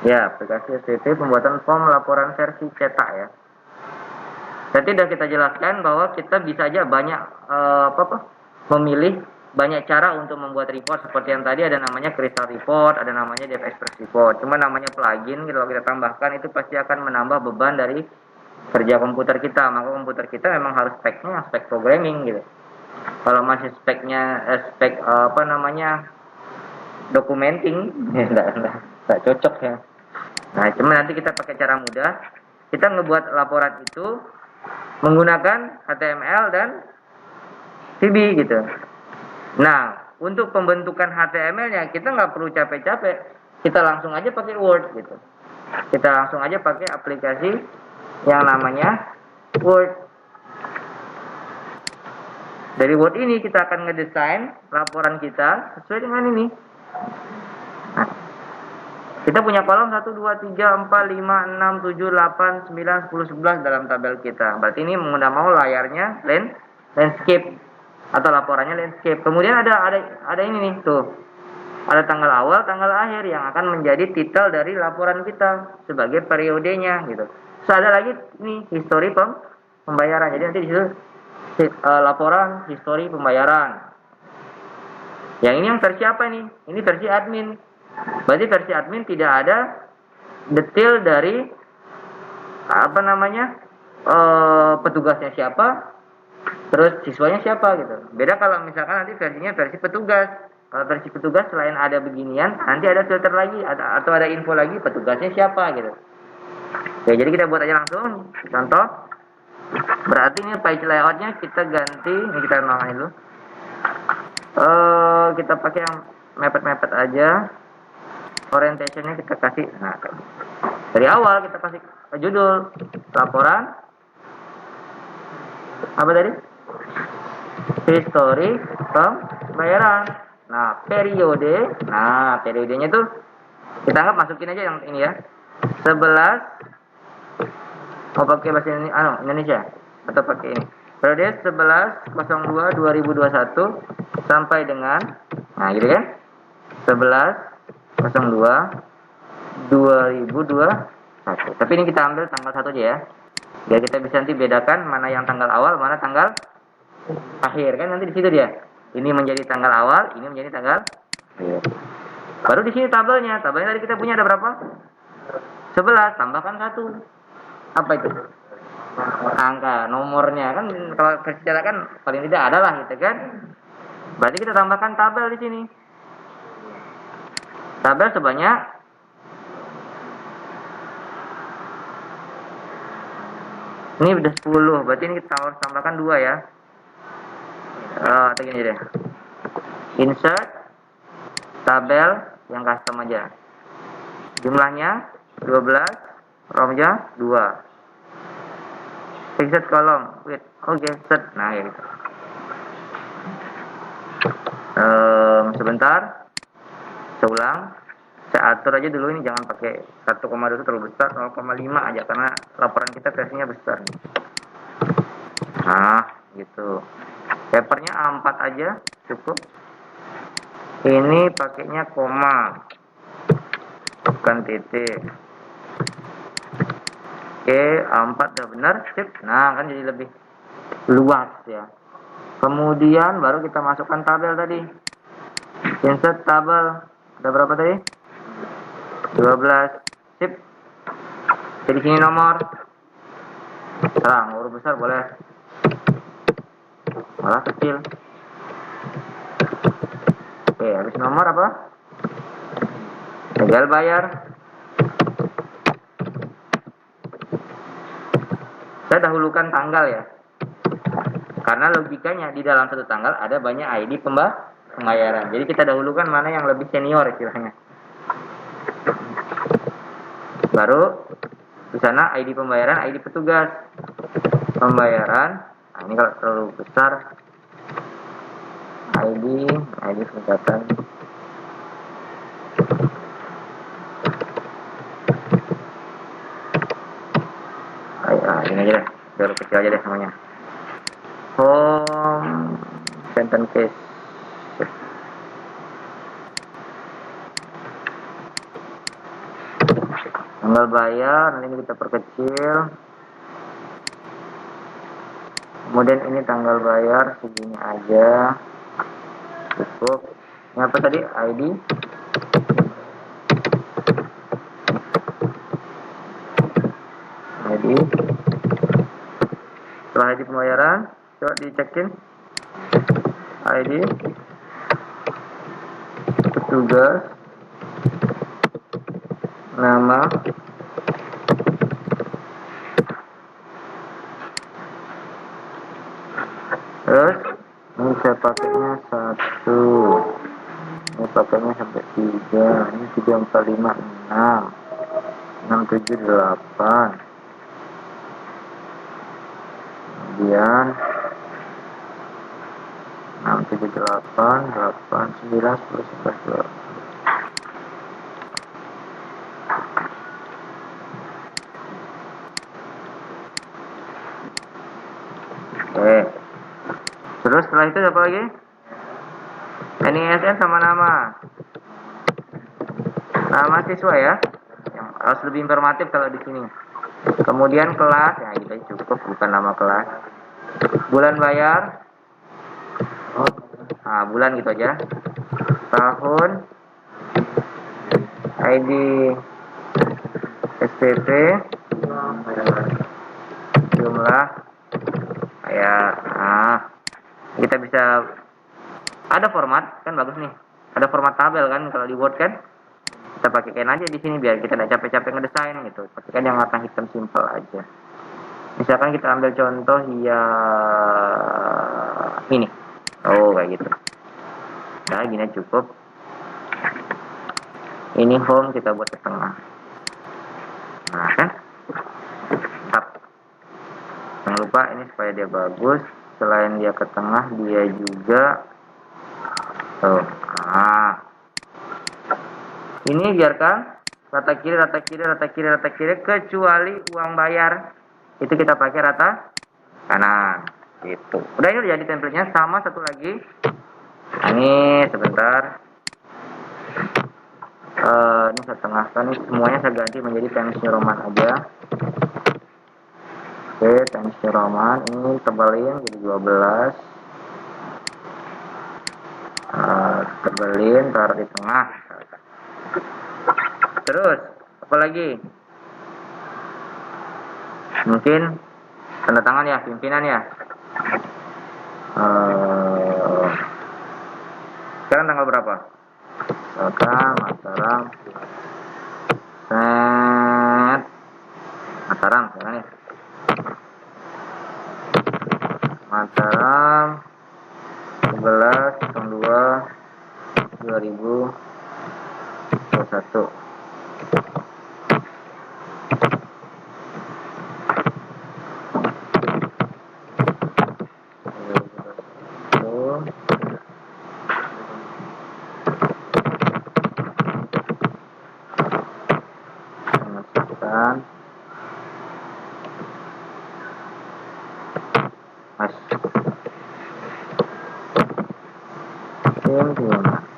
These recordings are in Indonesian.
Ya, aplikasi SPP pembuatan form laporan versi cetak ya. Tadi sudah kita jelaskan bahwa kita bisa aja banyak memilih banyak cara untuk membuat report, seperti yang tadi ada namanya Crystal Report, ada namanya DevExpress Report. Cuma namanya plugin, kalau kita tambahkan itu pasti akan menambah beban dari kerja komputer kita. Maka komputer kita memang harus speknya spek programming gitu. Kalau masih speknya spek documenting, enggak cocok ya. Nah, cuma nanti kita pakai cara mudah. Kita ngebuat laporan itu menggunakan HTML dan VB gitu. Nah, untuk pembentukan HTML-nya kita nggak perlu capek-capek. Kita langsung aja pakai Word gitu. Kita langsung aja pakai aplikasi yang namanya Word. Dari Word ini kita akan ngedesain laporan kita sesuai dengan ini. Nah, kita punya kolom 1, 2, 3, 4, 5, 6, 7, 8, 9, 10, 11 dalam tabel kita. Berarti ini mau layarnya landscape atau laporannya landscape. Kemudian ada ini nih tuh. Ada tanggal awal, tanggal akhir yang akan menjadi titel dari laporan kita sebagai periodenya gitu. Terus ada lagi nih history pembayaran. Jadi nanti di situ laporan history pembayaran. Yang ini yang versi apa nih? Ini versi admin. Berarti versi admin tidak ada detail dari petugasnya siapa, terus siswanya siapa gitu. Beda kalau misalkan nanti versinya versi petugas. Kalau versi petugas selain ada beginian, nanti ada filter lagi, atau ada info lagi petugasnya siapa gitu. Oke, jadi kita buat aja langsung contoh. Berarti ini page layoutnya kita ganti, ini kita namain dulu. Kita pakai yang mepet-mepet aja. Orientationnya kita kasih, nah dari awal kita kasih judul laporan apa tadi, history pembayaran. Nah periodenya tuh kita anggap masukin aja yang ini ya, 11. Mau pakai bahasa Indonesia atau pakai ini, periode 11/02/2021 sampai dengan, nah gitu kan, 11/02/2021. Tapi ini kita ambil tanggal 1 aja ya, biar kita bisa nanti bedakan mana yang tanggal awal, mana tanggal akhir kan, nanti di situ dia. Ini menjadi tanggal awal, ini menjadi tanggal akhir. Baru di sini tabelnya tadi kita punya ada berapa? 11, tambahkan 1. Apa itu? Angka, nomornya kan, kalau versi cetak kan paling tidak ada lah gitu kan. Berarti kita tambahkan tabel di sini. Tabel sebanyak ini udah 10, berarti ini kita harus tambahkan 2 ya. Atau gini deh. Insert tabel yang custom aja. Jumlahnya 12, romnya 2. Insert kolom with set. Nah ya gitu. Sebentar. Saya ulang. Saya atur aja dulu ini, jangan pakai 1,2 terlalu besar, 0,5 aja karena laporan kita versinya besar. Nah, gitu. Papernya A4 aja cukup. Ini pakainya koma, bukan titik. Oke, A4 udah benar, sip. Nah, kan jadi lebih luas ya. Kemudian baru kita masukkan tabel tadi. Insert tabel. Ada berapa tadi? 12. Sip. Jadi sini nomor. Terang, huruf besar boleh. Malah kecil. Oke, habis nomor apa? Tinggal bayar. Saya dahulukan tanggal ya. Karena logikanya di dalam satu tanggal ada banyak ID pembayaran. Jadi kita dahulukan mana yang lebih senior istilahnya. Baru di sana ID pembayaran, ID petugas pembayaran. Nah, ini kalau terlalu besar, ID pencatatan. Ini aja deh, biar kecil aja deh namanya. Home sentence case. Tanggal bayar nanti kita perkecil. Kemudian ini tanggal bayar segini aja, cukup. Ini apa tadi? ID. Setelah ID pembayaran, coba dicekin ID petugas, nama, terus ini saya pakainya 1, ini pakainya sampai 3, ini 3, 4, 5, 6, 6, 7, 8, kemudian 6, 7, 8, 8, 9, 10, 11, 12. Oke. Terus setelah itu apa lagi? NISN sama nama. Nama siswa ya. Yang harus lebih informatif kalau di sini. Kemudian kelas, ya kita cukup, bukan nama kelas. Bulan bayar. Nah, bulan gitu aja. Tahun. ID SPP. Jumlah. Ya, kita bisa ada format kan, bagus nih. Ada format tabel kan kalau di Word kan. Kita pakaikan aja di sini biar kita tidak capek-capek ngedesain gitu. Pakaikan yang warna hitam simple aja. Misalkan kita ambil contoh ya ini. Oh, kayak gitu. Nah, gini cukup. Ini home kita buat ke tengah. Nah, kan? Jangan lupa ini supaya dia bagus. Selain dia ke tengah, dia juga tuh. Ini biarkan rata kiri, rata kiri, rata kiri, rata kiri, kecuali uang bayar itu kita pakai rata kanan. Gitu. Udah, ini udah jadi template-nya. Sama satu lagi. Nah, ini sebentar. Ini saya tengahkan. Ini semuanya saya ganti menjadi Times New Roman aja. Oke, Times New Roman. Ini tebelin jadi 12. Tebelin, taruh di tengah. Terus, apa lagi? Mungkin tanda tangan ya, pimpinan ya. Sekarang tanggal berapa? Sekarang Mataram. Mataram, sekarang ya. Mataram 11/02/2021.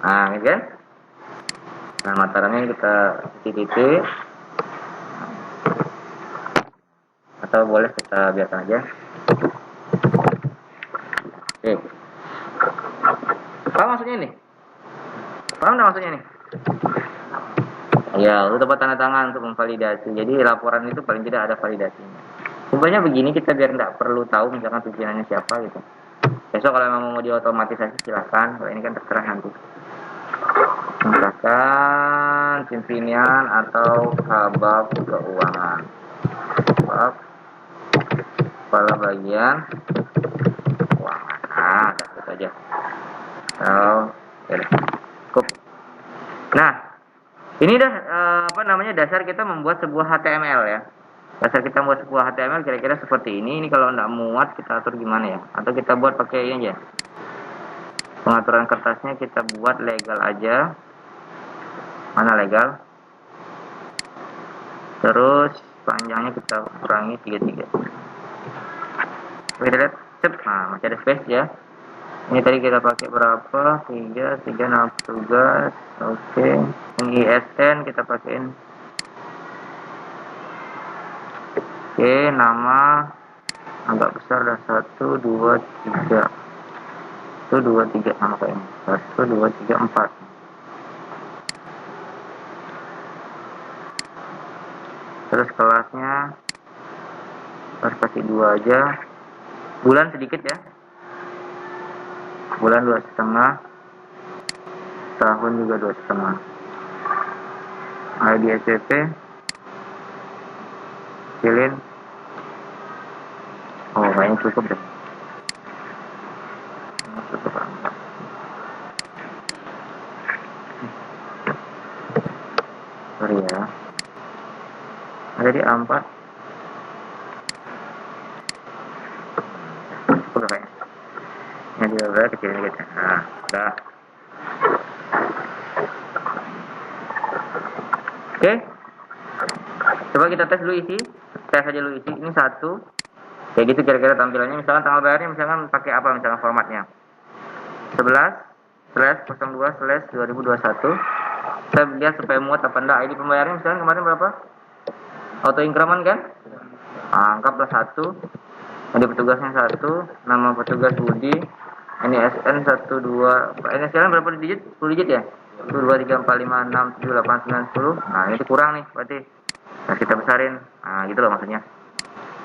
Nah, ini kan? Nah, Mataramnya kita titik, atau boleh kita biarkan aja. Oke. Apa maksudnya ini? Paham nggak maksudnya ini? Ya, untuk tempat tanda tangan untuk memvalidasi. Jadi laporan itu paling tidak ada validasinya. Sebenarnya begini, kita biar nggak perlu tahu misalkan pimpinannya siapa gitu. Besok kalau memang mau diotomatisasi silahkan. Kalau ini kan terserah nanti. Misalkan pimpinan atau kabak keuangan. Kabak kepala bagian keuangan. Nah, itu saja. Cukup. Nah, ini dah dasar kita membuat sebuah HTML ya. Dasar kita membuat sebuah HTML kira-kira seperti ini. Ini kalau tidak muat kita atur gimana ya? Atau kita buat pakai ini aja. Pengaturan kertasnya kita buat legal aja. Mana legal? Terus panjangnya kita kurangi 33. Oke, lihat. Nah, masih ada space ya. Ini tadi kita pakai berapa? 3 nama tugas. Oke. Yang ISN kita pakein Oke, nama agak besar dah, 1 2 3. 1 2 3 sama kayak ini. 1 2 3 4. Terus kelasnya harus kasih 2 aja. Bulan sedikit ya. Bulan 2,5. Tahun juga 2,5. ID SPP kecilin. Oh, kayaknya cukup deh. Cukup banget. Sorry ya. Ada di A4. Udah kayaknya. Ini juga udah kecilin dikit. Nah, udah. Oke. Coba kita tes dulu isi. Tes aja dulu isi. Ini 1. Kayak gitu kira-kira tampilannya. Misalkan tanggal bayarnya misalkan pakai apa misalkan formatnya. 11/02/2021. Saya lihat supaya muat apa enggak. ID pembayarannya misalkan kemarin berapa? Auto increment kan? Nah, anggaplah 1. Ada petugasnya 1. Nama petugas Budi. Ini SN 12. Ini sekarang berapa digit? 10 digit ya? 1 2 3 4 5 6 7 8 9 10. Nah, ini kurang nih berarti. Nah, kita besarin. Nah, gitu loh maksudnya.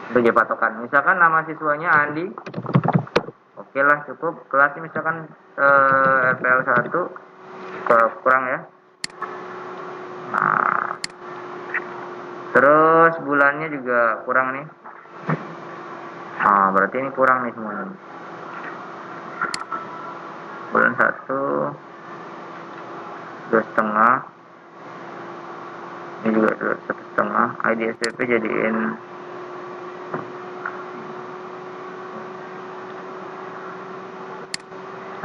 Itu jadi patokan. Misalkan nama siswanya Andi. Oke lah, cukup. Kelasnya misalkan RPL 1. Kurang ya. Nah, terus bulannya juga kurang nih. Nah, berarti ini kurang nih semuanya. Bulan 1 2,5. Ini juga 1,5. ID SPP jadiin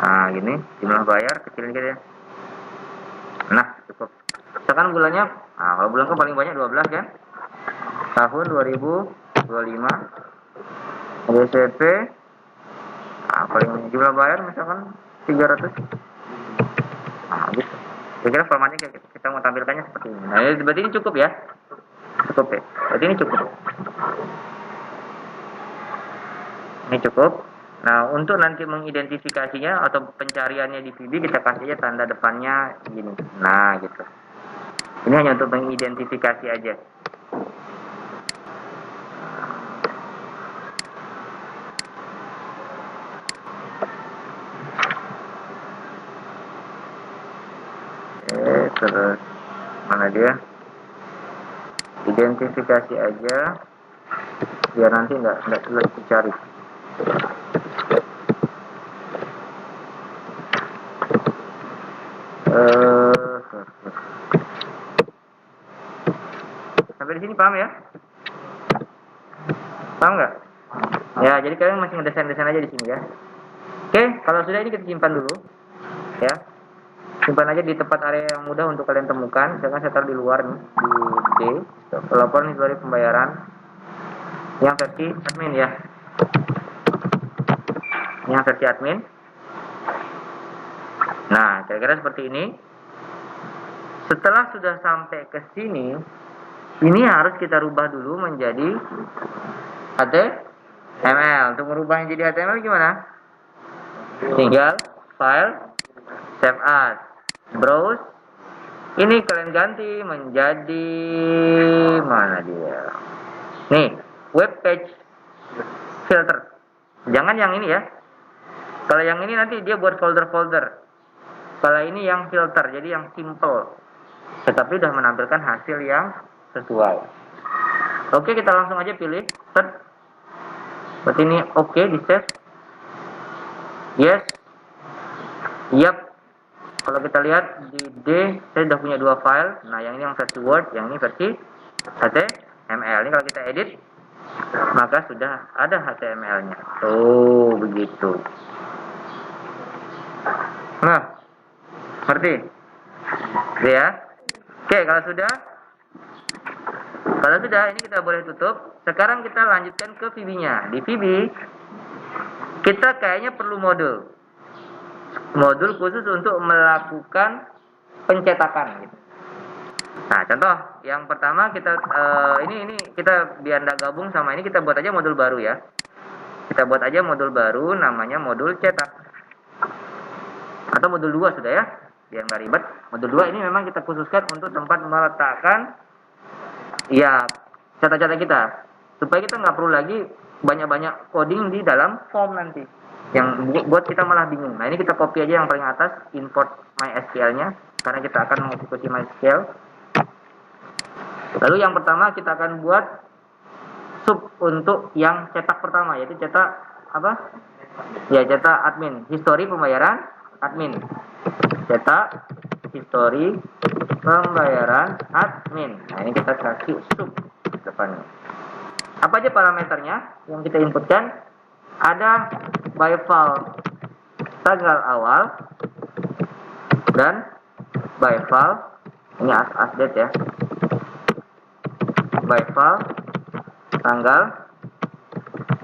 nah gini, jumlah bayar kecilin gitu ya. Nah, cukup. Misalkan bulannya, nah kalau bulan kan paling banyak 12 kan? Tahun 2025. ID SPP. Nah, paling jumlah bayar misalkan 300. Nah, gitu. Kira-kira formatnya kita mau tampilkannya seperti ini. Nah, berarti ini cukup ya? Cukup ya? Berarti ini cukup. Ini cukup. Nah, untuk nanti mengidentifikasinya atau pencariannya di VB kita kasih aja tanda depannya gini. Nah, gitu. Ini hanya untuk mengidentifikasi aja. Terus mana dia? Identifikasi aja biar nanti nggak sulit dicari. Sampai di sini paham ya? Paham nggak? Ya, jadi kalian masih ngedesain-desain aja di sini ya. Oke, kalau sudah ini kita simpan dulu, ya. Simpan aja di tempat area yang mudah untuk kalian temukan. Misalkan saya taruh di luar nih, di D. Laporan histori pembayaran yang versi admin ya. Yang versi admin. Nah, kira-kira seperti ini. Setelah sudah sampai ke sini, ini harus kita rubah dulu menjadi HTML. Untuk merubahnya jadi HTML gimana? Tinggal file, save as, browse. Ini kalian ganti menjadi mana dia? Nih, web page filter. Jangan yang ini ya. Kalau yang ini nanti dia buat folder-folder. Kalau ini yang filter, jadi yang simple. Tetapi sudah menampilkan hasil yang sesuai. Oke, kita langsung aja pilih. Set. Seperti ini, oke, di save. Yes. Yap. Kalau kita lihat di D, saya sudah punya 2 file. Nah, yang ini yang versi Word, yang ini versi HTML. Ini kalau kita edit, maka sudah ada HTML-nya. Oh, begitu. Nah, ngerti? Ya. Oke, kalau sudah, ini kita boleh tutup. Sekarang kita lanjutkan ke VB-nya. Di VB, kita kayaknya perlu modul khusus untuk melakukan pencetakan gitu. Nah, contoh Yang pertama kita ini kita biar nggak gabung sama ini, kita buat aja modul baru ya. Kita buat aja modul baru namanya modul cetak. Atau modul 2 sudah ya. Biar nggak ribet. Modul 2 ini memang kita khususkan untuk tempat meletakkan ya cetak-cetak kita. Supaya kita nggak perlu lagi banyak-banyak coding di dalam form nanti. Yang buat kita malah bingung. Nah, ini kita copy aja yang paling atas, import MySQL-nya. Karena kita akan mengeksekusi MySQL. Lalu yang pertama kita akan buat sub untuk yang cetak pertama, yaitu cetak apa? Ya, cetak admin, history pembayaran admin. Cetak history pembayaran admin. Nah, ini kita kasih sub depannya. Apa aja parameternya yang kita inputkan? Ada by file tanggal awal dan by file, ini as date ya, by file tanggal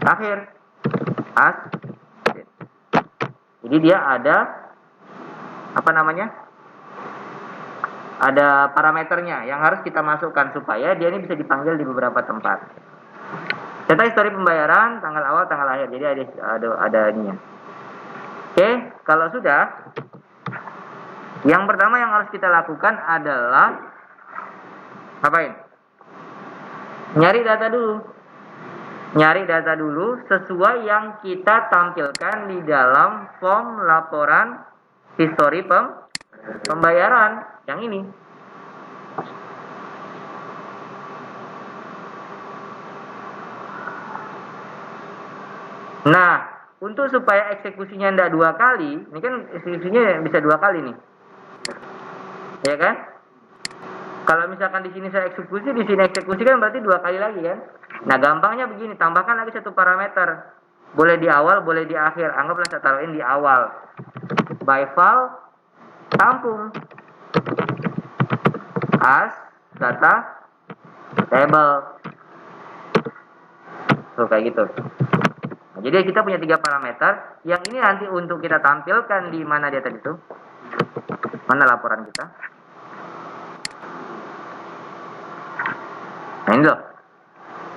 akhir as date. Jadi dia ada apa namanya, ada parameternya yang harus kita masukkan supaya dia ini bisa dipanggil di beberapa tempat. Cetak histori pembayaran tanggal awal tanggal akhir, jadi ada ininya. Oke, kalau sudah, yang pertama yang harus kita lakukan adalah ngapain? Nyari data dulu. Nyari data dulu sesuai yang kita tampilkan di dalam form laporan histori pembayaran yang ini. Nah, untuk supaya eksekusinya tidak 2 kali, ini kan eksekusinya bisa 2 kali nih, ya kan? Kalau misalkan di sini saya eksekusi, di sini eksekusi kan berarti 2 kali lagi kan? Nah, gampangnya begini, tambahkan lagi satu parameter, boleh di awal, boleh di akhir. Anggaplah saya taruhin di awal. By file tampung as data table. Tuh kayak gitu. Jadi kita punya 3 parameter. Yang ini nanti untuk kita tampilkan di mana dia tadi itu? Mana laporan kita? Nah, ini loh.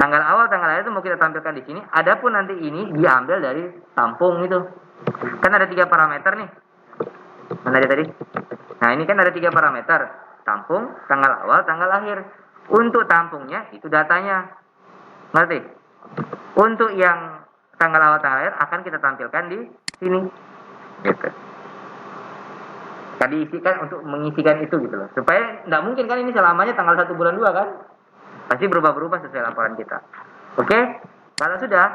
Tanggal awal, tanggal akhir itu mau kita tampilkan di sini. Adapun nanti ini diambil dari tampung itu. Kan ada 3 parameter nih. Mana dia tadi? Nah, ini kan ada 3 parameter. Tampung, tanggal awal, tanggal akhir. Untuk tampungnya itu datanya. Ngerti? Untuk yang tanggal awal tanggal akhir akan kita tampilkan di sini. Gitu. Tadi isikan untuk mengisikan itu gitu loh. Supaya tidak mungkin kan ini selamanya tanggal 1 bulan 2 kan? Pasti berubah-berubah sesuai laporan kita. Oke? Kalau sudah,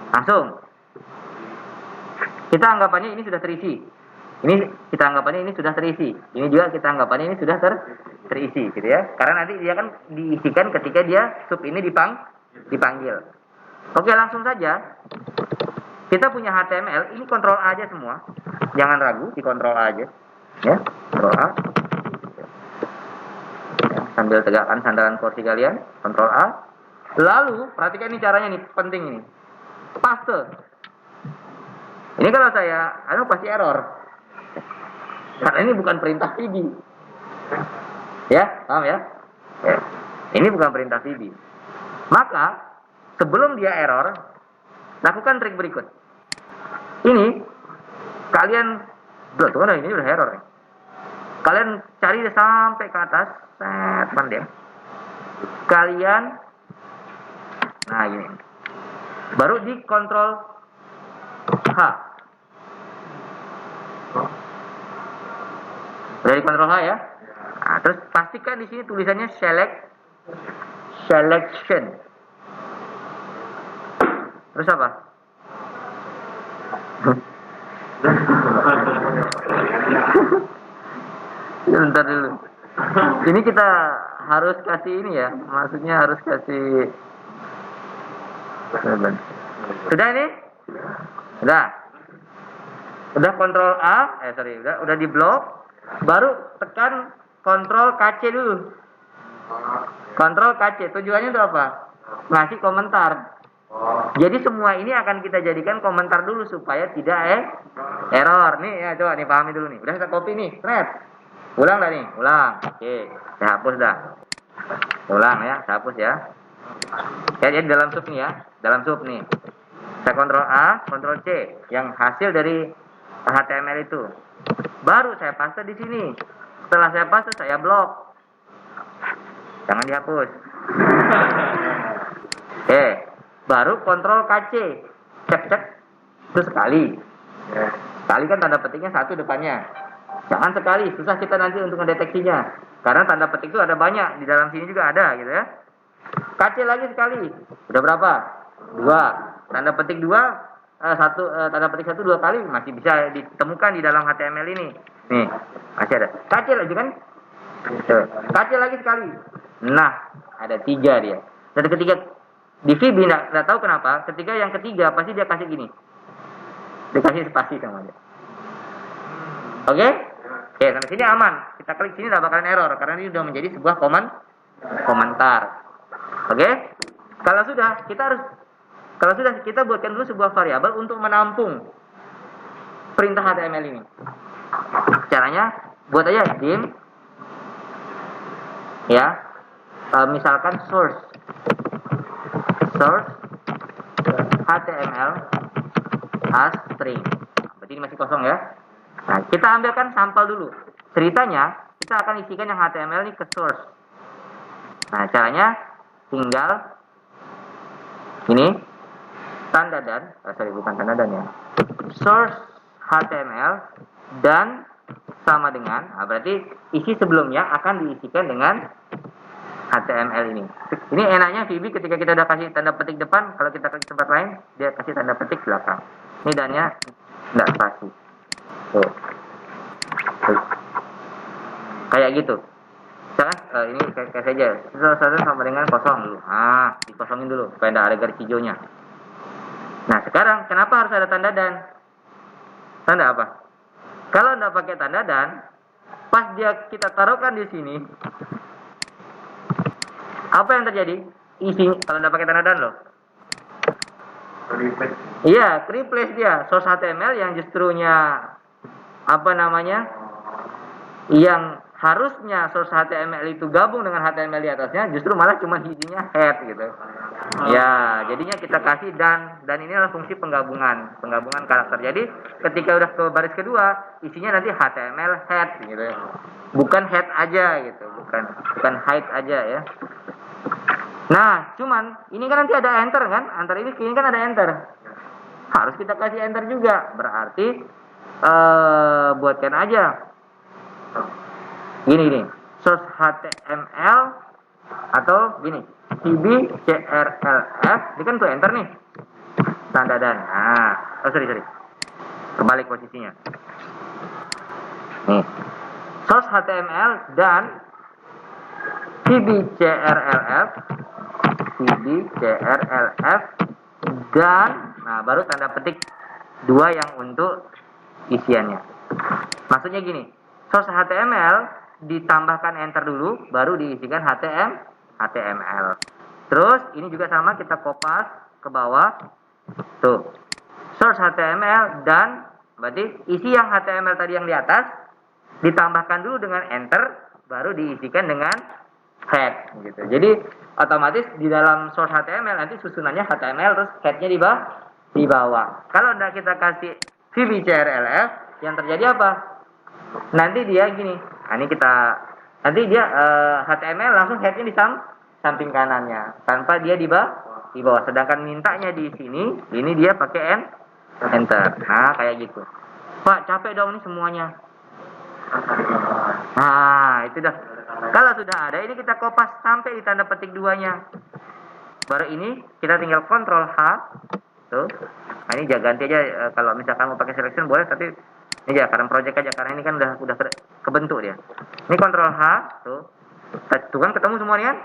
langsung. Kita anggapannya ini sudah terisi. Ini kita anggapannya ini sudah terisi. Ini juga kita anggapannya ini sudah terisi gitu ya. Karena nanti dia kan diisikan ketika dia sub ini dipanggil. Oke, langsung saja. Kita punya HTML, ini kontrol A aja semua. Jangan ragu, di kontrol A aja. Ya, kontrol A. Ya, sambil tegakkan sandaran kursi kalian, kontrol A. Lalu, perhatikan ini caranya nih, penting ini. Paste. Ini kalau saya, pasti error. Karena ini bukan perintah VB. Ya, paham ya? Ya. Ini bukan perintah VB. Maka, sebelum dia error, lakukan trik berikut. Ini, kalian, ini udah error nih. Kalian cari sampai ke atas, set, dia. Kalian, nah ini. Baru di kontrol H. Udah di kontrol H ya. Nah, terus pastikan di sini tulisannya selection. Terus apa? Bentar dulu. Ini kita harus kasih ini ya. Maksudnya harus kasih. Sudah ini? Udah kontrol A. Udah di blok. Baru tekan kontrol KC dulu. Kontrol KC. Tujuannya itu apa? Ngasih komentar. Jadi semua ini akan kita jadikan komentar dulu supaya tidak error. Nih ya, coba nih pahami dulu nih. Udah saya copy nih, thread. Ulang dah nih, ulang. Oke, saya hapus dah. Ulang ya, saya hapus ya. Jadi dalam sub nih ya, dalam sub nih. Saya kontrol A, kontrol C, yang hasil dari HTML itu. Baru saya paste di sini. Setelah saya paste, saya blok. Jangan dihapus. Oke, baru kontrol KC. Cek. Itu sekali. Sekali kan tanda petiknya satu depannya. Jangan sekali, susah kita nanti untuk mendeteksinya. Karena tanda petik itu ada banyak, di dalam sini juga ada gitu ya. KC lagi sekali. Udah berapa? 2. Tanda petik 2, tanda petik 1 2 kali masih bisa ditemukan di dalam HTML ini. Nih, masih ada. KC lagi kan? KC lagi sekali. Nah, ada 3 dia. Dan ketiga di VB nggak tahu kenapa, ketika yang ketiga pasti dia kasih gini. Dikasih spasi sama dia. Oke? Oke, sampai sini aman. Kita klik sini tidak bakalan error karena ini sudah menjadi sebuah komentar. Oke? Kalau sudah kita buatkan dulu sebuah variabel untuk menampung perintah HTML ini. Caranya buat aja dim ya. Misalkan source HTML as string. Berarti ini masih kosong ya. Nah, kita ambilkan sampel dulu. Ceritanya, kita akan isikan yang HTML ini ke source. Nah, caranya tinggal ini tanda dan, bukan tanda dan ya. Source HTML dan sama dengan, berarti isi sebelumnya akan diisikan dengan HTML ini. Ini enaknya VB ketika kita udah kasih tanda petik depan, kalau kita klik tempat lain, dia kasih tanda petik belakang. Ini dannya enggak spasi. Tuh. Kayak gitu. Misalkan ini kayak saja. Selesai sama dengan kosong dulu. Dikosongin dulu supaya tidak ada garis hijaunya. Nah, sekarang kenapa harus ada tanda dan? Tanda apa? Kalau tidak pakai tanda dan, pas kita taruhkan di sini, apa yang terjadi? Isi kalau tidak pakai tanda dan loh. Iya, replace dia. Source HTML yang justrunya yang harusnya source HTML itu gabung dengan HTML di atasnya, justru malah cuma isinya head gitu. Ya, jadinya kita kasih dan ini adalah fungsi penggabungan karakter. Jadi ketika udah ke baris kedua, isinya nanti HTML head gitu. Bukan head aja gitu, bukan hide aja ya. Nah, cuman ini kan nanti ada enter kan? Antara ini kan ada enter. Harus kita kasih enter juga. Berarti buatkan aja gini source HTML atau gini VB CRLF, ini kan tuh enter nih tanda dan sorry kebalik posisinya nih, source HTML dan VB CRLF dan baru tanda petik 2 yang untuk isiannya. Maksudnya gini, source HTML ditambahkan enter dulu, baru diisikan HTML. Terus ini juga sama, kita kopas ke bawah. Tuh, source HTML dan berarti isi yang HTML tadi yang di atas ditambahkan dulu dengan enter, baru diisikan dengan head gitu. Jadi otomatis di dalam source HTML nanti susunannya HTML terus headnya di bawah. Kalau tidak kita kasih VBCRLF, yang terjadi apa? Nanti dia gini. Nanti dia HTML langsung headnya di samping kanannya, tanpa dia di bawah. Sedangkan mintanya di sini, ini dia pakai enter. Nah, kayak gitu. Pak, capek dong ini semuanya. Nah, itu dah. Kalau sudah ada, ini kita kopas sampai di tanda petik 2-nya. Baru ini kita tinggal kontrol H. Tuh. Nah, ini ganti aja, kalau misalkan mau pakai selection boleh, tapi ini aja karena project aja, karena ini kan udah kebentuk dia. Ini kontrol H, tuh kan ketemu semua nih kan.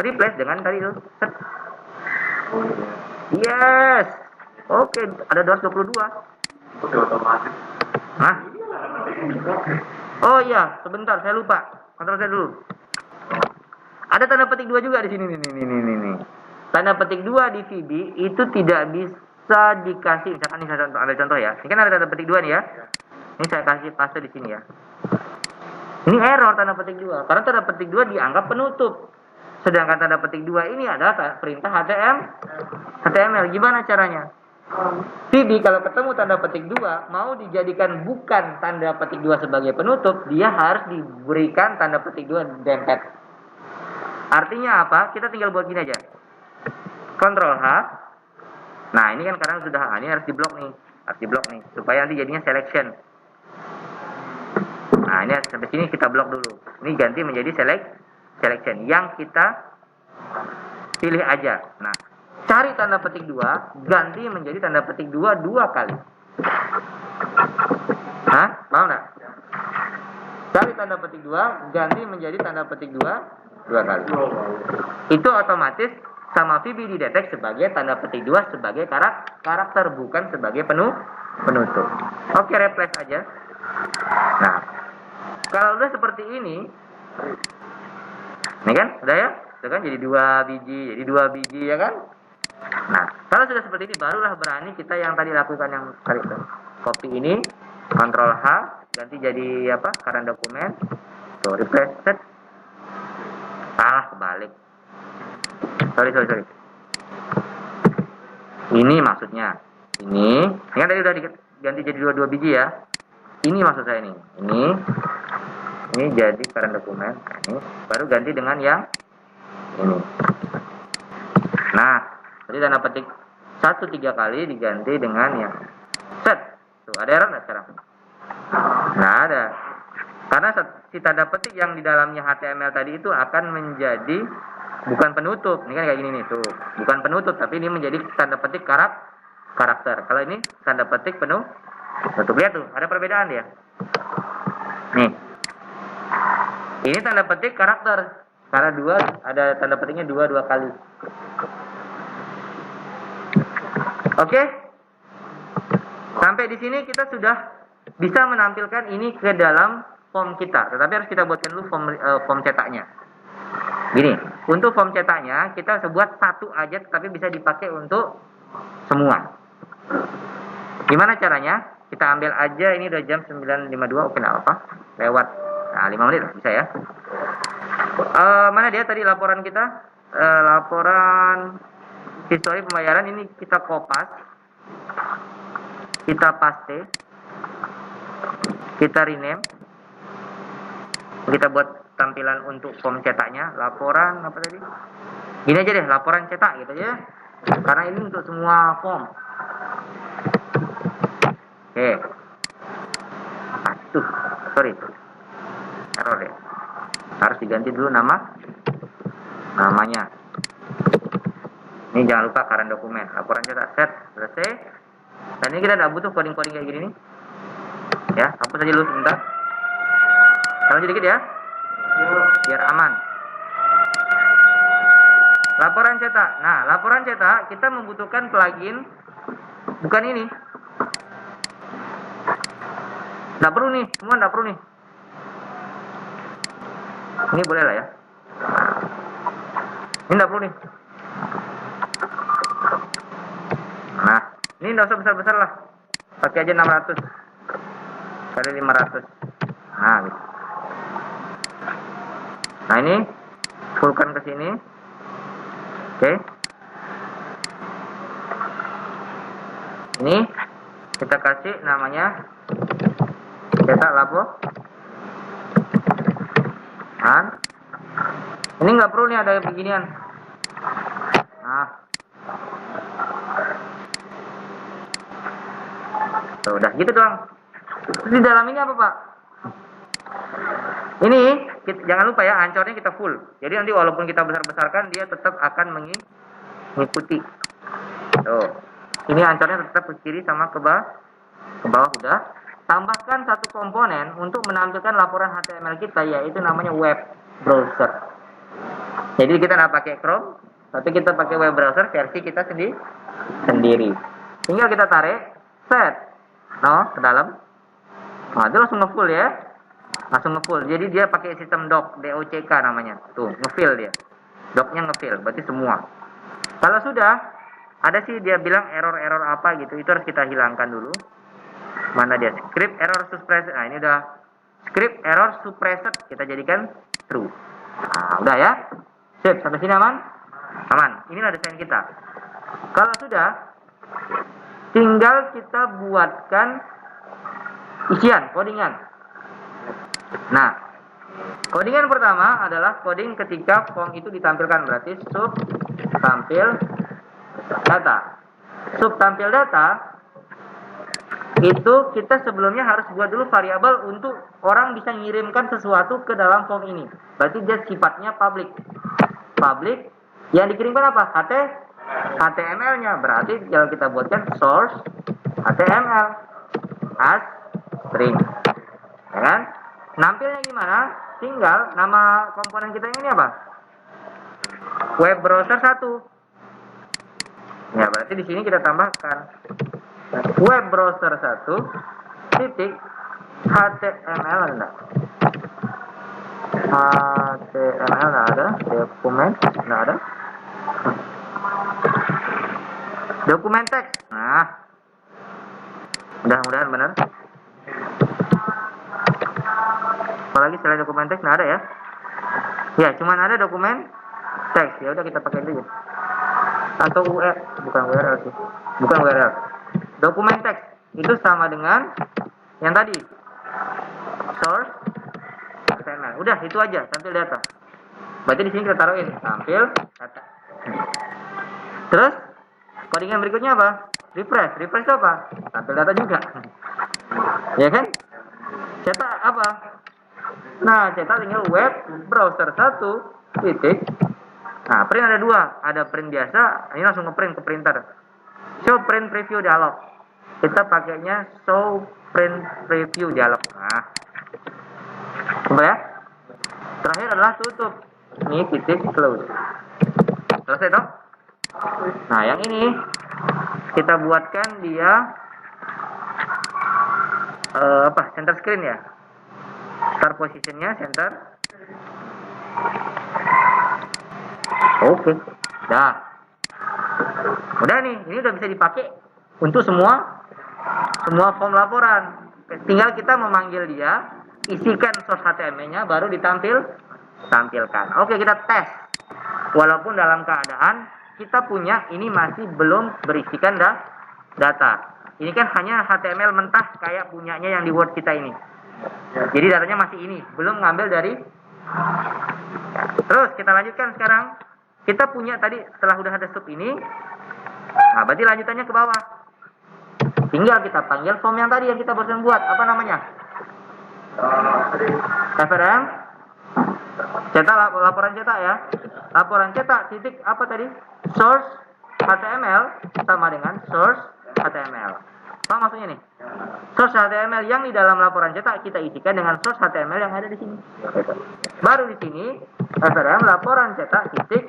Replace dengan tadi tuh. Yes. Oke, ada 222. Oke, otomatis. Oh iya, sebentar saya lupa. Kontrol saya dulu. Ada tanda petik 2 juga di sini nih. Tanda petik 2 di VB itu tidak bisa dikasih, misalkan ini saya ambil contoh ya. Ini kan ada tanda petik 2 nih ya. Ini saya kasih paste di sini ya. Ini error tanda petik 2, karena tanda petik 2 dianggap penutup. Sedangkan tanda petik 2 ini adalah perintah HTML. Gimana caranya? Jadi kalau ketemu tanda petik 2 mau dijadikan bukan tanda petik 2 sebagai penutup, dia harus diberikan tanda petik 2 dempet. Artinya apa? Kita tinggal buat gini aja. Ctrl H. Nah, ini kan karena sudah ini harus diblok nih, supaya nanti jadinya selection. Nah, ini sampai sini kita blok dulu. Ini ganti menjadi selection yang kita pilih aja. Nah, cari tanda petik 2, ganti menjadi tanda petik 2 2 kali. Hah? Mau nggak? Cari tanda petik 2, ganti menjadi tanda petik 2 2 kali. Itu otomatis sama VB didetek sebagai tanda petik 2 sebagai karakter, bukan sebagai penutup. Oke, replace aja. Nah, kalau udah seperti ini kan, udah ya? Udah kan jadi 2 biji ya kan? Nah, kalau sudah seperti ini barulah berani kita yang tadi lakukan yang tadi itu. Copy ini, Ctrl H, ganti jadi apa? Current dokumen. Tuh, replace set. Salah kebalik. Sorry. Ini maksudnya. Ini kan tadi udah diganti jadi 2 biji ya. Ini maksud saya nih. Ini jadi current dokumen. Ini baru ganti dengan yang ini. Nah, jadi tanda petik 1 3 kali diganti dengan yang set. Tuh, ada error nggak sekarang? Nah, ada. Karena si tanda petik yang di dalamnya HTML tadi itu akan menjadi bukan penutup. Ini kan kayak gini nih, tuh. Bukan penutup, tapi ini menjadi tanda petik karakter. Kalau ini tanda petik penutup. Lihat tuh, ada perbedaan ya. Nih. Ini tanda petik karakter. Karena ada tanda petiknya 2 kali. Oke. Sampai di sini kita sudah bisa menampilkan ini ke dalam form kita. Tetapi harus kita buatkan dulu form cetaknya. Gini, untuk form cetaknya kita buat 1 aja, tetapi bisa dipakai untuk semua. Gimana caranya? Kita ambil aja, ini udah jam 9.52, oke, nggak apa, lewat 5 menit bisa ya. Mana dia tadi laporan kita? Laporan histori pembayaran ini kita kopas, kita paste, kita rename, kita buat tampilan untuk form cetaknya. Laporan apa tadi? Gini aja deh, laporan cetak gitu ya, karena ini untuk semua form. Oke. Sorry, error ya. Harus diganti dulu namanya. Ini jangan lupa current dokumen, laporan cetak, set, selesai. Dan ini kita tidak butuh coding kayak gini nih. Ya, hapus aja dulu sebentar. Lanjut dikit ya, biar aman. Laporan cetak. Nah, laporan cetak kita membutuhkan plugin, bukan ini. Nggak perlu nih, semua nggak perlu nih. Ini boleh lah ya. Ini nggak perlu nih. Nah, ini nggak usah besar-besar lah. Pakai aja 600 kali 500. Nah, gitu. Nah, ini fullkan ke sini. Oke. Ini kita kasih namanya cetak laporan. Ini nggak perlu nih ada beginian. Nah, tuh, udah gitu doang. Terus di dalam ini apa, Pak? Ini jangan lupa ya, ancornya kita full. Jadi nanti walaupun kita besar-besarkan, dia tetap akan mengikuti. Tuh, ini ancornya tetap ke kiri sama ke bawah udah. Tambahkan 1 komponen untuk menampilkan laporan HTML kita, yaitu namanya web browser. Jadi kita nggak pakai Chrome, tapi kita pakai web browser versi kita sendiri. Tinggal kita tarik, set, ke dalam. Nah, itu langsung ngefull ya, langsung ngefull. Jadi dia pakai sistem doc, DOCK namanya. Tuh, ngefill dia, docnya ngefill, berarti semua. Kalau sudah, ada sih dia bilang error apa gitu, itu harus kita hilangkan dulu. Mana dia? Script error suppress. Nah, ini udah script error suppressed kita jadikan true. Nah, udah ya. Sip, sampai sini aman? Aman. Inilah desain kita. Kalau sudah, tinggal kita buatkan isian, codingan. Nah, codingan pertama adalah coding ketika form itu ditampilkan, berarti sub tampil data. Sub tampil data itu kita sebelumnya harus buat dulu variabel untuk orang bisa ngirimkan sesuatu ke dalam form ini. Berarti dia sifatnya public. Public yang dikirimkan apa? HTML-nya. Berarti kalau kita buatkan source HTML as string. Ya kan? Nampilnya gimana? Tinggal nama komponen kita yang ini apa? Web browser 1. Ya, berarti di sini kita tambahkan web browser 1 titik HTML enggak? HTML enggak ada, dokumen enggak ada. Dokumen teks. Nah, mudah-mudahan benar. Apalagi selain dokumen teks enggak ada ya? Ya, cuman ada dokumen teks. Ya udah kita pakai dulu. Atau URL, bukan URL sih. Bukan URL. Dokumen teks itu sama dengan yang tadi. Source HTML. Udah, itu aja, tampil data. Berarti di sini kita taruhin tampil data. Terus codingan berikutnya apa? Refresh. Refresh itu apa? Tampil data juga. Ya kan? Cetak apa? Nah, cetak tinggal web browser 1 titik. Nah, print ada dua, ada print biasa, ini langsung ngeprint ke printer. Show print preview dialog. Kita pakainya show print preview dialog. Nah, coba ya. Terakhir adalah tutup. Ini titik close. Selesai toh? Nah, yang ini kita buatkan dia center screen ya. Start positionnya center. Oke, dah. Udah nih, ini udah bisa dipakai untuk semua form laporan. Tinggal kita memanggil dia, isikan source HTML-nya, baru tampilkan. Oke, kita tes. Walaupun dalam keadaan kita punya ini masih belum berisikan data. Ini kan hanya HTML mentah kayak punyanya yang di Word kita ini. Jadi datanya masih ini, belum ngambil dari. Terus kita lanjutkan sekarang. Kita punya tadi setelah udah ada sub ini. Nah, berarti lanjutannya ke bawah. Tinggal kita panggil form yang tadi yang kita barusan buat. Apa namanya? FRM. Cetak, laporan cetak ya. Laporan cetak titik apa tadi? Source HTML sama dengan source HTML. Apa maksudnya nih? Source HTML yang di dalam laporan cetak kita isikan dengan source HTML yang ada di sini. Baru di sini FRM laporan cetak titik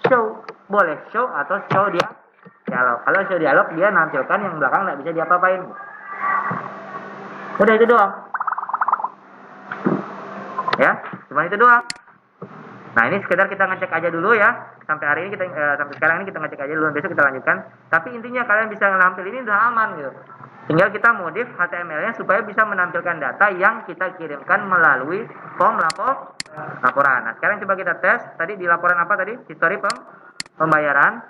show. Boleh show atau show dia dialog. Kalau show dialog dia nampilkan yang belakang nggak bisa diapa-apain. Udah itu doang. Ya, cuma itu doang. Nah, ini sekedar kita ngecek aja dulu ya. Sampai hari ini sampai sekarang ini kita ngecek aja dulu. Besok kita lanjutkan. Tapi intinya kalian bisa nampil ini udah aman gitu. Tinggal kita modif HTML-nya supaya bisa menampilkan data yang kita kirimkan melalui form laporan. Nah, sekarang coba kita tes. Tadi di laporan apa tadi? History pembayaran.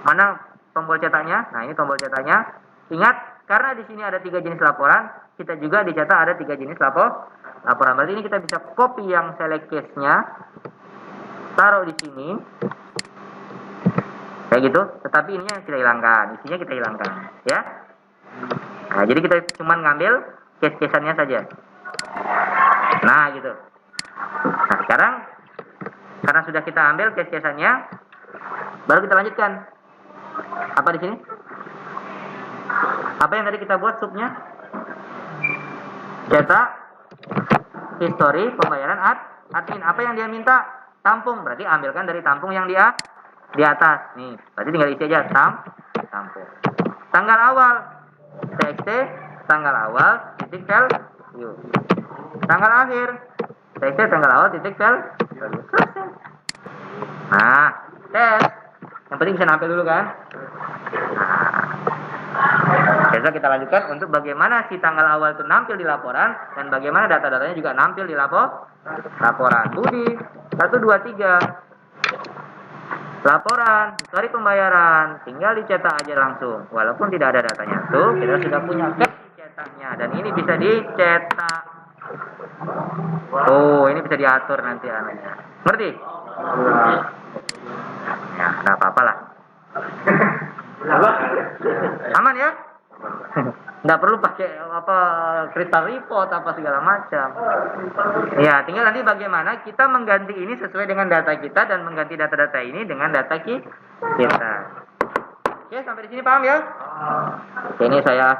Mana tombol cetaknya? Nah, ini tombol cetaknya. Ingat, karena di sini ada 3 jenis laporan, kita juga dicetak ada 3 jenis laporan. Berarti ini kita bisa copy yang select case-nya, taruh di sini. Kayak gitu, tetapi ininya kita hilangkan, isinya kita hilangkan, ya. Nah, jadi kita cuma ngambil case-caseannya saja. Nah, gitu. Nah, sekarang karena sudah kita ambil case-caseannya, baru kita lanjutkan. Apa di sini? Apa yang tadi kita buat subnya? Cetak history pembayaran admin. Apa yang dia minta? Tampung. Berarti ambilkan dari tampung yang dia di atas. Nih, berarti tinggal isi aja tampung. Tanggal awal txt tanggal awal titik value. Tanggal akhir txt tanggal awal titik value. Nah, tes. Yang penting bisa nampil dulu kan? Nah, Besok kita lanjutkan untuk bagaimana si tanggal awal itu nampil di laporan dan bagaimana data-datanya juga nampil di laporan. Budi, 1, 2, 3. Laporan, histori pembayaran, tinggal dicetak aja langsung. Walaupun tidak ada datanya tuh, kita sudah punya cetaknya dan ini bisa dicetak. Oh, ini bisa diatur nanti anunya. Ngerti? Ya, enggak apa-apa lah. Aman ya? Nggak perlu pakai apa crystal report apa segala macam. Ya, tinggal nanti bagaimana kita mengganti ini sesuai dengan data kita dan mengganti data-data ini dengan data kita. Oke, sampai di sini paham ya? Oke, ini saya